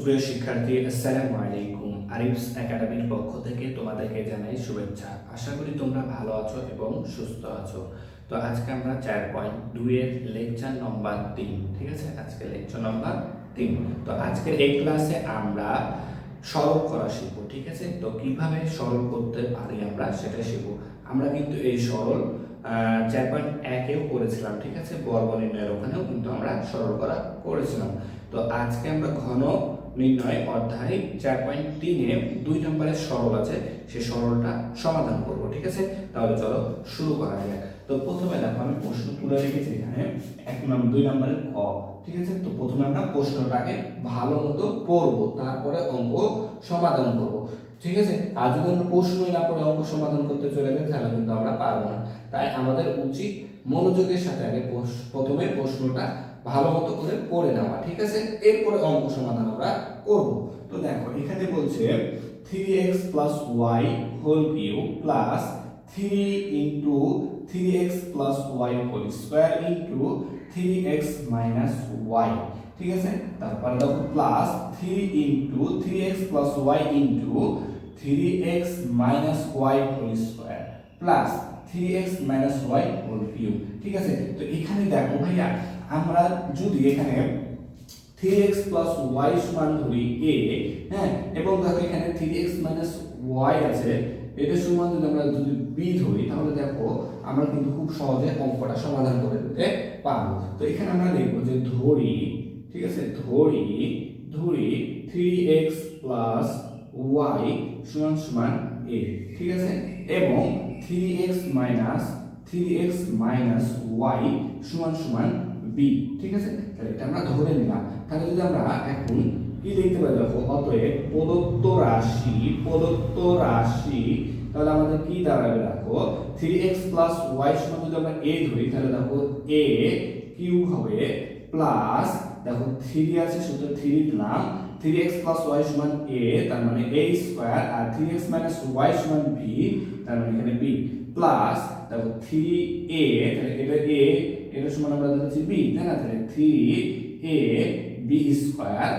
প্রিয় শিক্ষার্থী, আসসালামু আলাইকুম। আরিফস একাডেমির পক্ষ থেকে তোমাদেরকে জানাই শুভেচ্ছা। আশা করি তোমরা ভালো আছো এবং সুস্থ আছো। তো আজকে আমরা 4.2 এর লেকচার নম্বর 3, ঠিক আছে, আজকে লেকচার নম্বর 3। তো আজকের এই ক্লাসে আমরা সরল করা শিখবো, ঠিক আছে। তো কিভাবে সরল করতে পারি আমরা সেটা শিখবো। আমরা কিন্তু এই সরল 4.1-এও করেছিলাম, ঠিক আছে, বর্গ নির্ণয়ের ওখানেও কিন্তু আমরা সরল করা করেছিলাম। তো আজকে আমরা ঘন নির্ণয় অধ্যায় 4.3-এ 2 নম্বরের সরল আছে, সেই সরলটা সমাধান করব, ঠিক আছে। তাহলে চলো শুরু করা যাক। তো প্রথমে দেখো আমি প্রশ্ন তুলে রেখেছি এখানে 2 নম্বরের ক, ঠিক আছে। তো প্রথমে আমরা প্রশ্নটাকে ভালো মতো পড়বো, তারপরে অঙ্ক সমাধান করব, ঠিক আছে। আর যদি আমরা প্রশ্নই না পড়ে অঙ্ক সমাধান করতে চলে যাই তাহলে কিন্তু আমরা পারবো না। তাই আমাদের উচিত মনোযোগের সাথে আগে প্রথমে প্রশ্নটা ভালো মতো করে পড়ে নেওয়া, ঠিক আছে। এরপরে অঙ্ক সমাধান আমরা করব। তো দেখো এখানে বলছে 3x + y whole cube plus 3 into 3x + y whole square into 3x - y, ঠিক আছে। তারপর দেখো plus 3 into 3x + y into 3x - y whole square plus 3x - y whole cube, ঠিক আছে। তো এখানে দেখো ভাইয়া, আমরা যদি এখানে 3x + y সমান ধরি a, হ্যাঁ, এবং দেখো এখানে 3x - y আছে, এটা সমান যদি b ধরি, তাহলে দেখো আমরা কিন্তু খুব সহজে অঙ্কটা সমাধান করে দিতে পারবো। তো এখানে আমরা লিখব যে ধরি, ঠিক আছে, ধরি 3x + y সমান a, ঠিক আছে, এবং 3x - y সমান b, ঠিক আছে। তাহলে এটা আমরা ধরে নিলাম। তাহলে যদি আমরা এখন কি লিখতে পারি, দেখো অতএব প্রদত্ত রাশি তাহলে আমাদের কি দাঁড়াবে, দেখো 3x + y সমান যদি আমরা a ধরি তাহলে দেখো a কিউব হবে প্লাস, দেখো 3 আছে সূত্র 3 দিলাম, 3x + y সমান a, তার মানে a স্কয়ার, আর 3x - y সমান b, তার মানে এখানে b, প্লাস দেখো 3a, তাহলে এটা a, এটা সমান আমরা ধরেছি b, তাই না। তাহলে 3ab square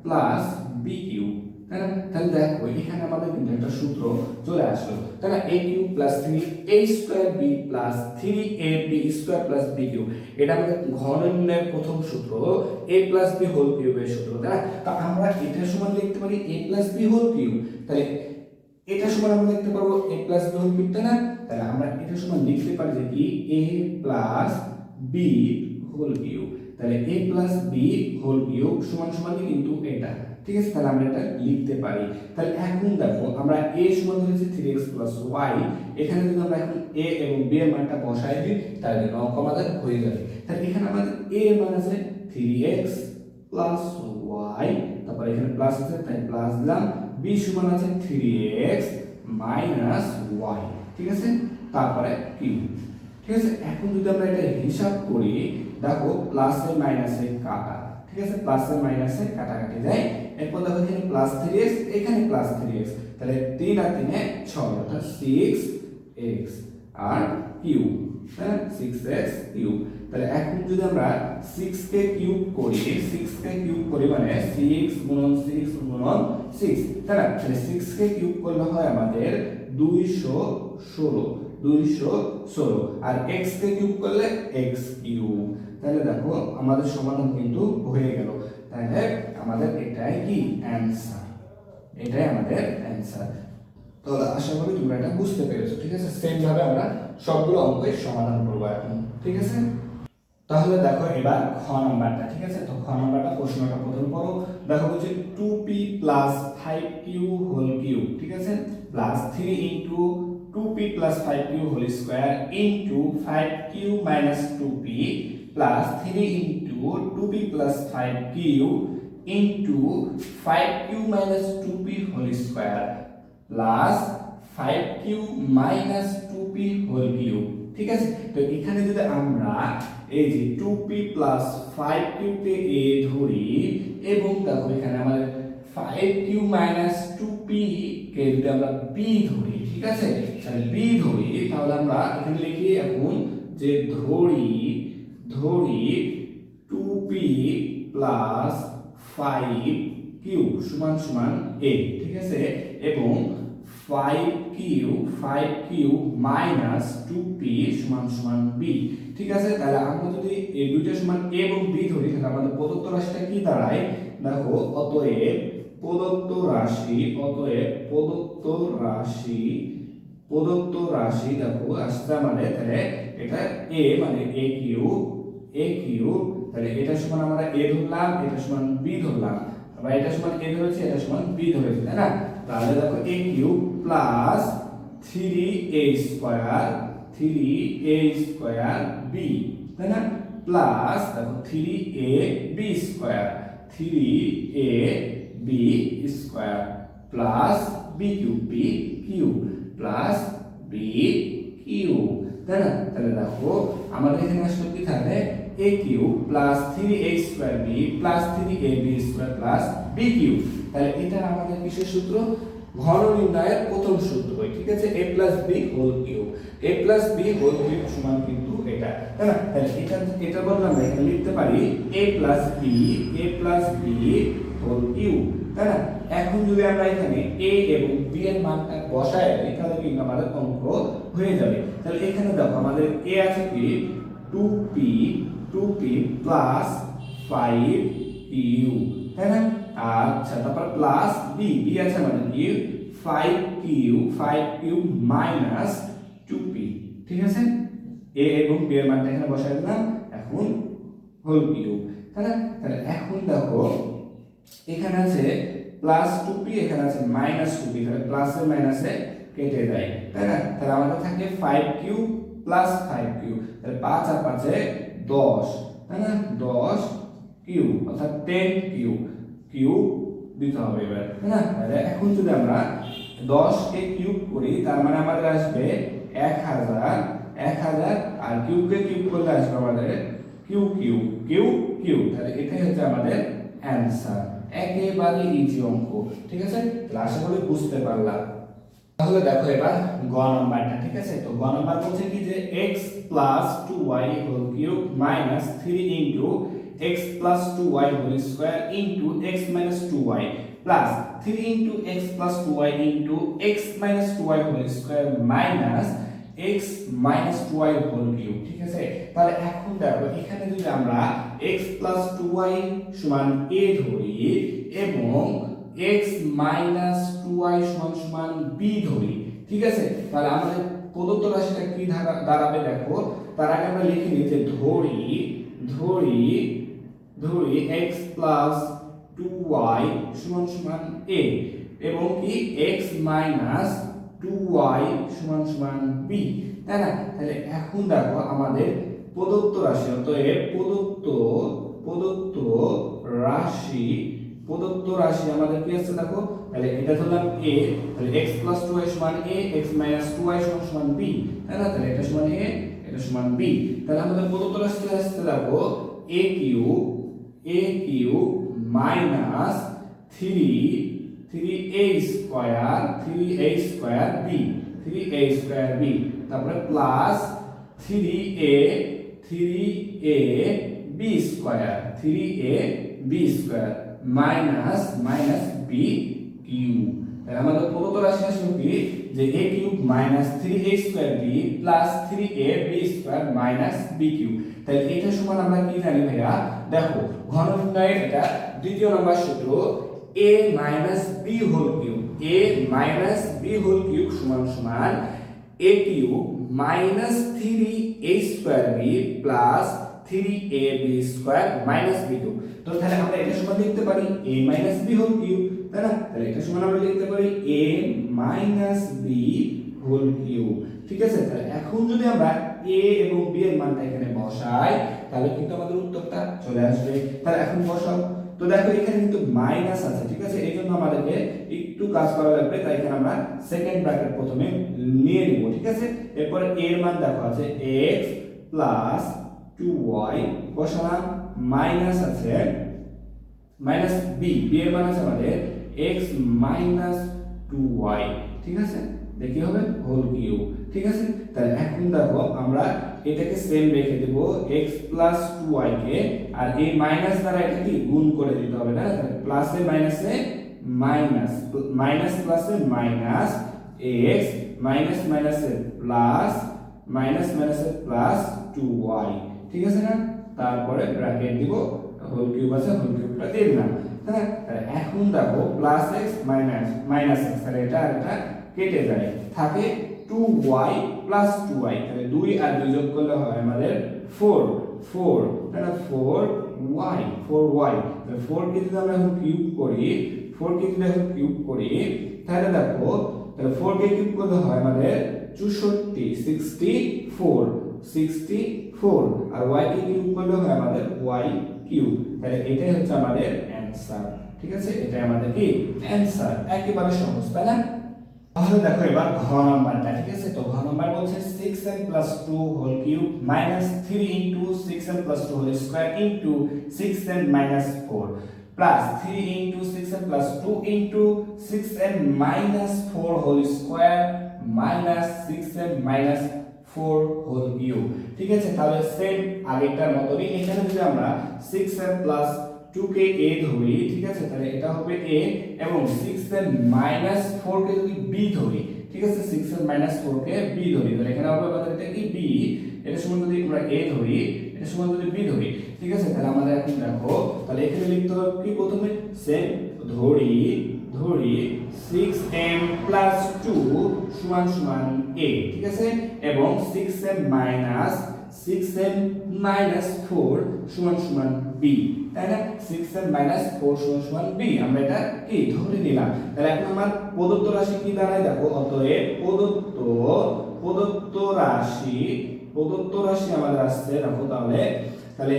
plus b cube, তাই না। তাহলে দেখো এখানে আমাদের কিন্তু একটা সূত্র চলে আসলো, তাই না। a cube plus 3a square b plus 3ab square plus b cube, এটা আমাদের ঘন নির্ণয়ের প্রথম সূত্র, a প্লাস b হোল কিউবের সূত্র, তাই না। তো আমরা এটা সমান লিখতে পারি a plus b whole cube, তাহলে এটা সমান আমরা লিখতে পারবো a plus b whole cube, তাই না। তাহলে আমরা এটা সমান লিখতে পারি যে কি a plus b whole cube, তাহলে a plus b whole cube সমান কিন্তু এটা, ঠিক আছে। তাহলে আমরা এটা লিখতে পারি। তাহলে এখন দেখো আমরা a সমান ধরেছি 3x + y, এখানে যদি আমরা এখন a এবং b এর মানটা বসাই দিই তাহলে অঙ্ক আমাদের হয়ে যাবে। তাহলে এখানে আমাদের a এর মান আছে 3x + y, তারপর এখানে প্লাস আছে তাই প্লাস দিলাম, b সমান আছে 3x - y, ঠিক আছে, তারপরে কিউব, ঠিক আছে। এখন যদি আমরা এটা হিসাব করি, দেখো প্লাসে মাইনাসে কাটা, ঠিক আছে, প্লাসে মাইনাসে কাটাকাটি যায়। এরপর দেখো এখানে প্লাস 3x, এখানে প্লাস 3x, তাহলে 3 আর 3 = 6, অর্থাৎ 6x আর কিউব, হ্যাঁ, 6x কিউব। তাহলে এখন যদি আমরা 6 কে কিউব করি, 6 কে কিউব করি মানে 6 গুণন 6 গুণন 6, তাই না। তাহলে 6 কে কিউব করলে হয় আমাদের 216, আর x কে কিউব করলে x কিউব। তাহলে দেখো আমাদের সমাধান কিন্তু হয়ে গেল। তাহলে আমাদের এটাই কি অ্যানসার, এটাই আমাদের অ্যানসার। তো আশা করি তোমরা এটা বুঝতে পেরেছো, ঠিক আছে। সেম ভাবে আমরা সবগুলো অঙ্কের সমাধান করব এখন, ঠিক আছে। তাহলে দেখো এবার খ নাম্বারটা, ঠিক আছে। তো খ নাম্বারটা প্রশ্নটা প্রথম পড়ো। দেখো বলছে 2p + 5q হোল কিউব, ঠিক আছে, plus 3 into 2p + 5q whole square into 5q - 2p plus 3 into 2p + 5q into 5q - 2p whole square plus 5q - 2p whole cube, ঠিক আছে। তো এখানে যদি আমরা এই যে 2p + 5q কে a ধরি এবং দেখো এখানে আমাদের 5q - 2p কে যদি আমরা b ধরি, ঠিক আছে, তাহলে b ধরি, তাহলে আমরা এখানে লিখি এখন যে ধরি 2p + 5 কিউ সমান সমান এ, ঠিক আছে, এবং 5Q মাইনাস 2P সমান সমান বি, ঠিক আছে। তাহলে আমরা যদি এই দুইটা সমান এ এবং বি ধরি তাহলে আমাদের প্রদত্ত রাশিটা কি দাঁড়ায় দেখো, অতএব প্রদত্ত রাশি দেখো আসছে আমাদের, তাহলে এটা এ মানে এ কিউ, তাহলে এটা সমান আমরা এ ধরলাম, এটা সমান বি ধরলাম, আবার এটা সমান এ ধরেছি, এটা সমান বি ধরেছি, তাই না। তাহলে দেখো a cube plus 3a square b, তাই না, প্লাস দেখো 3ab square plus b cube plus b cube, তাই না। তাহলে দেখো আমাদের এখানে আসলে কি থাকবে a cube plus 3a square b plus 3ab square plus b cube. তাহলে এটা আমাদের কিসের সূত্র, ঘন নির্ণয়ের প্রথম সূত্র, ঠিক আছে, a plus b whole cube সমান কিন্তু এটা, তাই না। তাহলে এটা বললাম আমরা এখানে লিখতে পারি a plus b whole cube, তাই না। এখন যদি আমরা এখানে a এবং b এর মানটা বসায় দিই তাহলে কিন্তু আমাদের অঙ্ক হয়ে যাবে। তাহলে এখানে দেখো আমাদের a আছে কি 2p প্লাস 5q, তাই না। আচ্ছা, তারপর প্লাস বি আছে মানে কি 5q মাইনাস 2p, ঠিক আছে। a এবং b এর মানটা এখানে বসায় দিলাম, এখন হোল কিউব, তাই না। তাহলে এখন দেখো এখানে আছে প্লাস 2p, এখানে আছে মাইনাস 2p, তাহলে প্লাসে মাইনাসে কেটে যায়, তাই না। তাহলে আমাদের থাকে 5q প্লাস 5q, তাহলে 5 আর 5 এ 10, তাই না, 10 কিউ অর্থাৎ 10 কিউব দিতে হবে এবার, তাই না। তাহলে এখন যদি আমরা 10 কে কিউব করি তার মানে আমাদের আসবে 1000 আর কিউবকে কিউব করলে আসবে আমাদের কিউ, তাহলে এটাই হচ্ছে আমাদের অ্যানসার। একেবারে ইজি অঙ্ক, ঠিক আছে, আশা করি বুঝতে পারলাম। তাহলে দেখো এবার গ নাম্বারটা, ঠিক আছে। তো গ নাম্বার বলছে কি যে x plus 2y whole cube minus 3 into x plus 2y whole square into x minus 2y plus 3 into x plus 2y into x minus 2y whole square minus x minus 2y whole cube, ঠিক আছে। তাহলে এখন দেখো এখানে যদি আমরা x plus 2y সমান a ধরি এবং x মাইনাস 2y সমান b ধরি, ঠিক আছে, তাহলে আমাদের প্রদত্ত রাশিটা কি দাঁড়াবে দেখো। তার আগে আমরা লিখে নিই যে ধরি x প্লাস 2y সমান a এবং কি x মাইনাস 2y সমান b, তাই না। তাহলে এখন দেখো আমাদের প্রদত্ত রাশি, অতএব প্রদত্ত রাশি আমাদের কি আছে দেখো, তাহলে এটা ধরলাম a, তাহলে x প্লাস 2y সমান a, x মাইনাস 2y সমান b, তাই না। তাহলে এটা সমান a, এটা সমান b, তাহলে আমাদের প্রদত্ত রাশি আসছে দেখো a cube minus 3a square b, তারপরে plus 3a b square minus b cube. তাহলে আমাদের প্রদত্ত রাশি আসলে কি যে a cube minus 3a square b plus 3a b square minus b cube. তাহলে এটা সমান আমরা কি জানি ভাইয়া দেখো, ঘন নির্ণয়ের এটা দ্বিতীয় নম্বর সূত্র a minus b whole cube সমান a cube minus 3a square b plus 3ab square minus b cube. তো তাহলে আমরা এটা সমান লিখতে পারি a minus b whole cube, তাই না। তাহলে এটা সমান আমরা লিখতে পারি a minus b whole cube, ঠিক আছে। তাহলে এখন যদি আমরা a এবং b এর মানটা এখানে বসাই তাহলে কিন্তু আমাদের উত্তরটা চলে আসবে। তাহলে এখন বসাও, তো দেখো এখানে কিন্তু মাইনাস আছে, ঠিক আছে, এই জন্য আমাদেরকে একটু কাজ করা লাগবে। তাই এখানে আমরা সেকেন্ড ব্র্যাকেট প্রথমে নিয়ে নিব, ঠিক আছে। এরপরে a এর মান দেখো আছে x প্লাস 2y বসালাম, মাইনাস আছে মাইনাস b এর মান আছে আমাদের x মাইনাস 2y, ঠিক আছে, দেখি হবে হোল কিউব, ঠিক আছে। তাহলে এখন দেখো আমরা এটাকে সেম রেখে দেব x প্লাস 2y কে, আর এই মাইনাস দ্বারা এটা কি গুণ করে দিতে হবে না, প্লাসে মাইনাসে মাইনাস, মাইনাস প্লাসে মাইনাস x, মাইনাস মাইনাসে প্লাস, মাইনাস মাইনাসে প্লাস 2y, ঠিক আছে না। তারপরে ব্র্যাকেট দিব, হোল কিউব আছে, হোল কিউবটা দিয়ে দিলাম, হ্যাঁ। তাহলে এখন দেখো plus x minus minus x, তাহলে এটা আর এটা কেটে যায়, থাকে 2y প্লাস 2y, তাহলে 2 আর 2 যোগ করলে হয় আমাদের 4, 4 তাহলে 4y, 4y, তাহলে 4 কে যদি আমরা এখন কিউব করি, 4 কে যদি এখন কিউব করি, তাহলে দেখো, তাহলে 4 কে কিউব করলে হয় আমাদের 64, 64, 64, আর y কে কিউব করলে হয় আমাদের y কিউব, তাহলে এটাই হচ্ছে আমাদের অ্যানসার, ঠিক আছে। এটাই আমাদের কি অ্যানসার, একেবারে সহজ, তাই না। তাহলে দেখো এবার ঘ নাম্বারটা, ঠিক আছে। তো ঘ নাম্বার বলছে 6n plus 2 whole cube minus 3 into 6n plus 2 whole square into 6n minus 4 plus 3 into 6n plus 2 into 6n minus 4 whole square minus 6n minus 4 whole cube, ঠিক আছে। তাহলে সেম আগেরটার মতই এখানে যদি আমরা 6n plus 2 কে a ধরি, ঠিক আছে, তাহলে এটা হবে a, এবং 6n minus 4 কে যদি b ধরি, ঠিক আছে, 6n minus 4 কে b ধরি, তাহলে এখানে হবে আমাদের এটা কি b, এটা সমান যদি আমরা a ধরি, এটা সমান যদি b ধরি, ঠিক আছে। তাহলে আমাদের এখন দেখো, তাহলে এখানে লিখতে হবে কি, প্রথমে সেম ধরি 6m plus 2 সমান সমান a, ঠিক আছে, এবং 6m minus 4 সমান সমান b, তাই না। 6m minus 4 সমান সমান b, আমরা এটা কি ধরে নিলাম। তাহলে এখন আমার প্রদত্ত রাশি কি দাঁড়ায় দেখো, অতএব প্রদত্ত রাশি আমাদের আসছে দেখো, তাহলে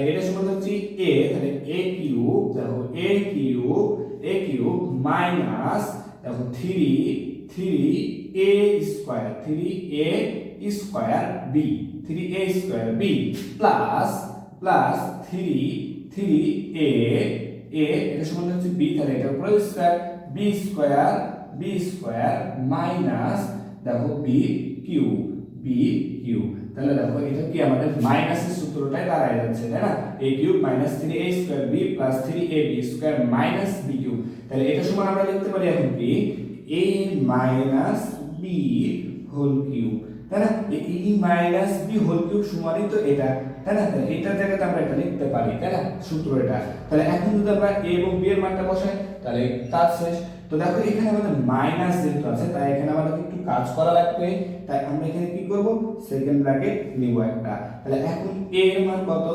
এটা সমান হচ্ছে a, তাহলে a কিউব, দেখো a কিউব মাইনাস দেখো 3a square b plus 3a এটা সমান হচ্ছে b, তাহলে এটার উপরে স্কয়ার b স্কয়ার মাইনাস দেখো b কিউব, তাহলে দেখো এটা কি আমাদের মাইনাসের সূত্রটাই দাঁড়ায় যাচ্ছে, তাই না। a cube minus 3a square b plus 3ab square minus b cube, তাহলে এটা সমান আমরা লিখতে পারি এখন কি a minus b whole cube, তাই না। a minus b whole cube সমানই তো এটা, তাই না। তাহলে এটার জায়গাতে আমরা এটা লিখতে পারি, তাই না, সূত্র এটা। তাহলে এখন যদি আমরা a এবং b এর মানটা বসাই, তাহলে কাজ শেষ। তো দেখো এখানে আমাদের মাইনাস যেহেতু আছে, তাই এখানে আমাদের একটু কাজ করা লাগবে, তাই আমরা এখানে কি করব, সেকেন্ড ব্র্যাকেট নিব একটা। তাহলে এখন a এর মান কত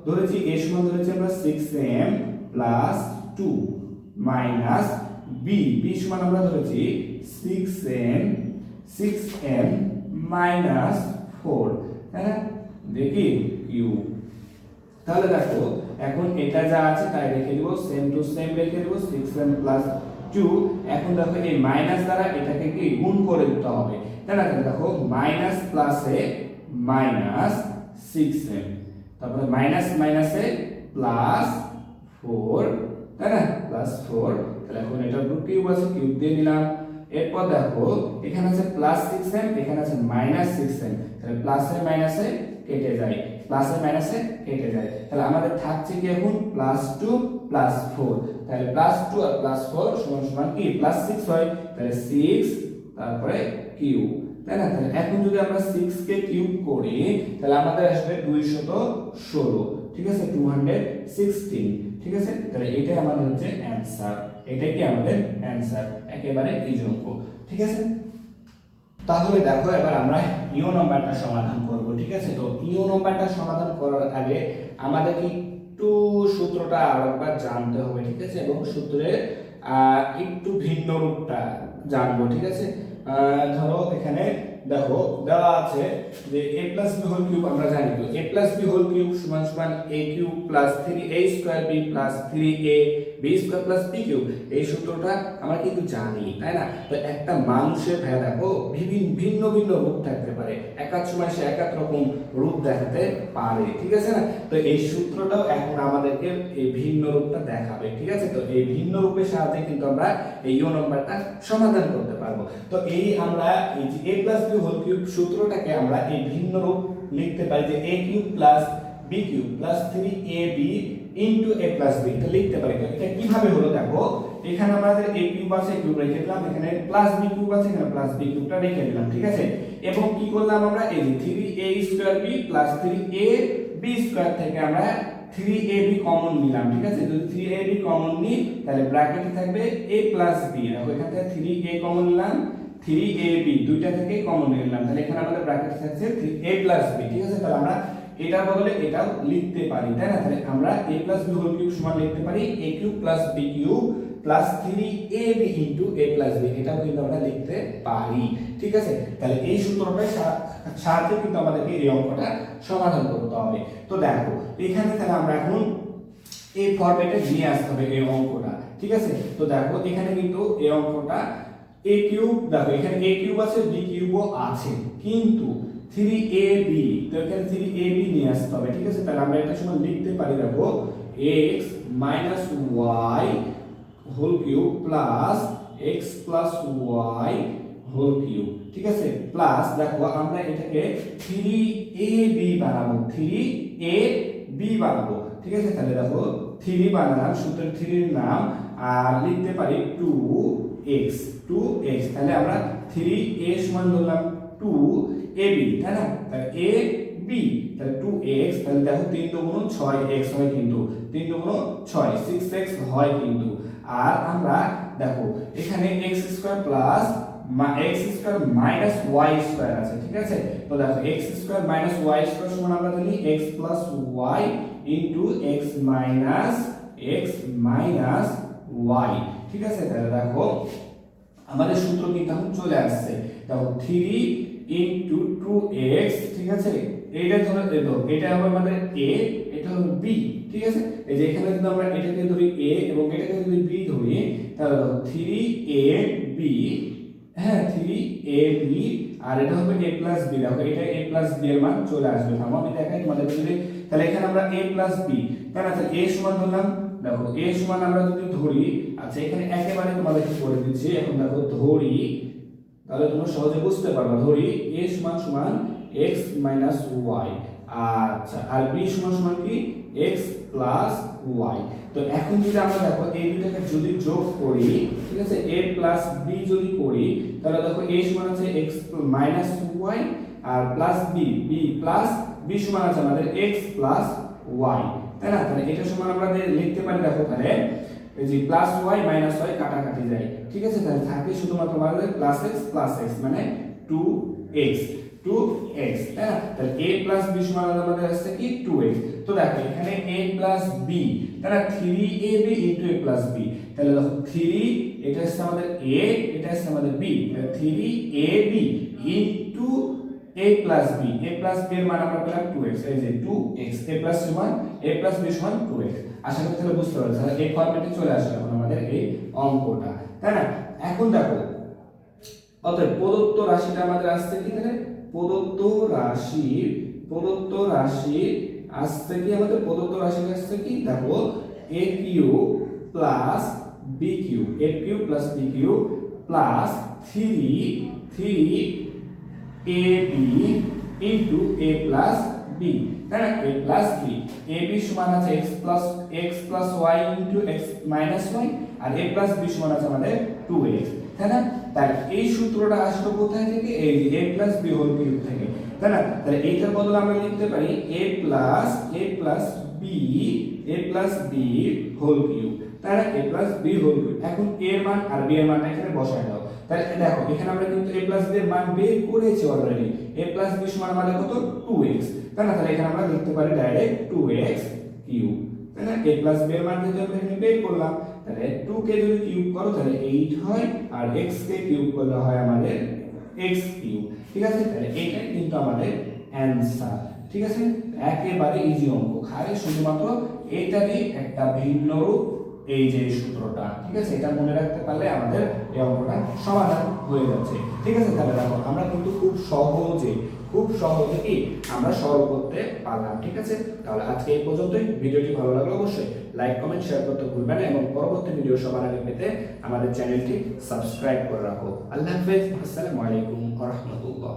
ধরেছি, a সমান ধরেছি আমরা 6m plus 2 মাইনাস b সমান আমরা ধরেছি 6m minus 4, তাই না, দেখি কিউ। তাহলে দেখো এখন এটা যা আছে তাই রেখে দেব, সেম টু সেম রেখে দেব, 6m plus 2, এখন দেখো এই মাইনাস দ্বারা এটাকে কি গুণ করে দিতে হবে, তাই না। দেখো মাইনাস প্লাসে মাইনাস 6m, তারপরে মাইনাস মাইনাসে প্লাস 4, তাই না, প্লাস 4, তাহলে এখন এটা উপর কিউব আছে, কিউব দিয়ে নিলাম। এরপর দেখো এখানে আছে প্লাস 6m, এখানে আছে মাইনাস 6m, তাহলে প্লাসে মাইনাসে কেটে যায়, তাহলে আমাদের থাকছে কি এখন প্লাস 2 প্লাস 4, তাহলে প্লাস 2 আর প্লাস 4 সমান সমান কি প্লাস 6 হয়, তাহলে 6 তারপরে কিউব, তাই না। তাহলে এখন যদি আমরা 6 কে কিউব করি, তাহলে আমাদের আসবে 216, ঠিক আছে, 216, ঠিক আছে। তাহলে এটাই আমাদের হচ্ছে অ্যানসার, এটাই কি আমাদের অ্যানসার, একেবারে ইজি অঙ্ক, ঠিক আছে। তাহলে দেখো এবার আমরা ইও নাম্বারটা সমাধান করব, ঠিক আছে। তো ইও নাম্বারটা সমাধান করার আগে আমাদের একটু সূত্রটা আরেকবার জানতে হবে, ঠিক আছে, এবং সূত্রের একটু ভিন্ন রূপটা জানবো, ঠিক আছে। ধরো এখানে দেখো দেওয়া আছে যে a plus b whole cube, আমরা জানি তো a plus b whole cube সমান সমান a cube plus 3a square b plus 3a b square plus b cube, এই সূত্রটা আমরা কিন্তু জানি, তাই না। তো একটা মানুষের ভাই দেখো ভিন্ন ভিন্ন রূপ থাকতে পারে, একাধ সময় সে একাধ রকম রূপ দেখাতে পারে, ঠিক আছে না। তো এই সূত্রটাও এখন আমাদেরকে এই ভিন্ন রূপটা দেখাবে, ঠিক আছে। তো এই ভিন্ন রূপের সাহায্যে কিন্তু আমরা এই ইও নাম্বারটা সমাধান করতে পারবো। তো এই আমরা এই যে a plus b whole cube সূত্রটাকে আমরা এই ভিন্ন রূপ লিখতে পারি যে a cube plus b cube plus 3ab into a plus b, এটা লিখতে পারি। এটা কিভাবে হলো দেখো, এখানে আমাদের a কিউব আছে, কিউব রেখে দিলাম, এখানে প্লাস b কিউব আছে, এখানে প্লাস b কিউবটা রেখে দিলাম, ঠিক আছে। এবং কি করলাম আমরা, এই যে 3a square b plus 3ab square থেকে আমরা 3ab কমন নিলাম, ঠিক আছে। যদি 3ab কমন নিই তাহলে ব্র্যাকেটে থাকবে a প্লাস b, দেখো এখান থেকে 3a কমন নিলাম, 3ab দুইটা থেকে কমন নিলাম, তাহলে এখানে আমাদের ব্র্যাকেটে থাকছে 3a প্লাস b, ঠিক আছে। তাহলে আমরা এটার বদলে এটাও লিখতে পারি, তাই না। তাহলে আমরা a plus b whole cube সমান লিখতে পারি a cube plus b cube plus 3ab into a plus b, এটাও কিন্তু আমরা লিখতে পারি, ঠিক আছে। তাহলে এই সূত্রটার সাহায্যে কিন্তু আমাদেরকে এই অঙ্কটা সমাধান করতে হবে। তো দেখো এখানে তাহলে আমরা এখন এই ফরম্যাটে নিয়ে আসতে হবে এই অঙ্কটা, ঠিক আছে। তো দেখো এখানে কিন্তু এই অঙ্কটা a কিউব, দেখো এখানে a কিউব আছে, b কিউবও আছে, কিন্তু 3ab, তো এখানে 3ab নিয়ে আসতে হবে, ঠিক আছে। তাহলে আমরা এটা সমান লিখতে পারি, দেখো x minus y whole cube plus x plus y whole cube, ঠিক আছে। প্লাস দেখো আমরা এটাকে 3ab বানাবো, 3ab বানাবো, ঠিক আছে। তাহলে দেখো 3 বানালাম, সূত্রের 3 এর নাম, আর লিখতে পারি 2x, তাহলে আমরা 3a সমান ধরলাম 2ab, তাই না। তাহলে ab তাহলে 2x, তাহলে দেখো 3 দুগুণ 6x হয়, কিন্তু 3 দুগুণ 6 6x হয় কিন্তু। আর আমরা দেখো এখানে x square plus x square minus y square আছে, ঠিক আছে। তো দেখো x square minus y square সমান আমরা জানি x plus y into x minus y, ঠিক আছে। তাহলে দেখো আমাদের সূত্র কিন্তু এখন চলে আসছে, দেখো 3 ইনটু 2x, ঠিক আছে। এইটা ধরে দেখো এটা হবে আমাদের a, এটা হবে b, ঠিক আছে। এই যে এখানে যদি আমরা এটাকে ধরি a এবং এটাকে যদি b ধরি, তাহলে দেখো 3ab, হ্যাঁ 3ab, আর এটা হবে a প্লাস b, দেখো এটা a প্লাস b এর মান চলে আসবে। আমি দেখাই তোমাদের যদি, তাহলে এখানে আমরা a প্লাস b, তাই না। তাহলে a সমান ধরলাম, দেখো a সমান আমরা যদি ধরি, আচ্ছা এখানে একেবারে তোমাদেরকে করে দিচ্ছি, এখন দেখো ধরি, তাহলে তোমরা সহজে বুঝতে পারবে। ধরি a সমান সমান x মাইনাস y, আচ্ছা আর b সমান সমান কি x প্লাস y। তো এখন যদি আমরা দেখো এই দুটাকে যদি যোগ করি, ঠিক আছে, a প্লাস b যদি করি, তাহলে দেখো a সমান আছে x মাইনাস y আর প্লাস b প্লাস b সমান আছে আমাদের x প্লাস y, তাই না। তাহলে এটা সমান আমরা লিখতে পারি, দেখো তাহলে এই যে প্লাস y মাইনাস y কাটাকাটি যায়, ঠিক আছে। তাহলে থাকে শুধুমাত্র আমাদের প্লাস x মানে 2x, তাই না। তাহলে a প্লাস b সমান আমাদের আসছে কি 2x। তো দেখো এখানে a প্লাস b, তাই না, 3ab into a plus b, তাহলে দেখো 3 এটা হচ্ছে আমাদের a, এটা হচ্ছে আমাদের b, তাহলে 3ab into a plus b, এর মান আমরা পেলাম 2x, এই যে 2x, a প্লাস b সমান 2x। আশা করি তাহলে বুঝতে পারছো, তাহলে এই ফরম্যাটে চলে আসলো এখন আমাদের এই অঙ্কটা, তাই না। এখন দেখো অতএব প্রদত্ত রাশিটা আমাদের আসছে কি, তাহলে প্রদত্ত রাশির আসছে কি, আমাদের প্রদত্ত রাশি আসছে কি, দেখো a cube plus b cube, a cube plus b cube plus 3ab into a plus b, তাই না, a প্লাস b, ab সমান আছে x plus y into x minus y, আর a প্লাস b সমান আছে আমাদের 2x, তাই না। তাই এই সূত্রটা আসলো কোথায় থেকে, এই যে a plus b whole cube থেকে, তাই না। তাহলে এইটার বদলে আমরা লিখতে পারি a plus b whole cube, তাই না, a plus b whole cube. এখন a এর মান আর b এর মানটা এখানে বসায় দাও, তাহলে দেখো এখানে আমরা কিন্তু a প্লাস b এর মান বের করেছি অলরেডি, a প্লাস b সমান আমাদের কত 2x, তাই না। তাহলে এখানে আমরা লিখতে পারি ডাইরেক্ট 2x কিউব, তাই না। a প্লাস b এর মান যেহেতু আমরা এখানে বের করলাম, তাহলে 2 কে যদি কিউব করো তাহলে 8 হয়, আর x কে কিউব করলে হয় আমাদের x কিউব, ঠিক আছে। তাহলে এটাই কিন্তু আমাদের অ্যানসার, ঠিক আছে। একেবারে ইজি অঙ্ক, খালি শুধুমাত্র এইটারই একটা ভিন্ন রূপ, এই যে সূত্রটা, ঠিক আছে, এটা মনে রাখতে পারলে আমাদের এই অঙ্কটা সমাধান হয়ে যাচ্ছে, ঠিক আছে। তাহলে দেখো আমরা কিন্তু খুব সহজে কি আমরা সলভ করতে পারলাম, ঠিক আছে। তাহলে আজকে এই পর্যন্তই। ভিডিওটি ভালো লাগলে অবশ্যই লাইক কমেন্ট শেয়ার করতে ভুলবেন না, এবং পরবর্তী ভিডিও সবার আগে পেতে আমাদের চ্যানেলটি সাবস্ক্রাইব করে রাখো। আল্লাহ হাফেজ, আসসালামু আলাইকুম ওয়া রাহমাতুল্লাহ।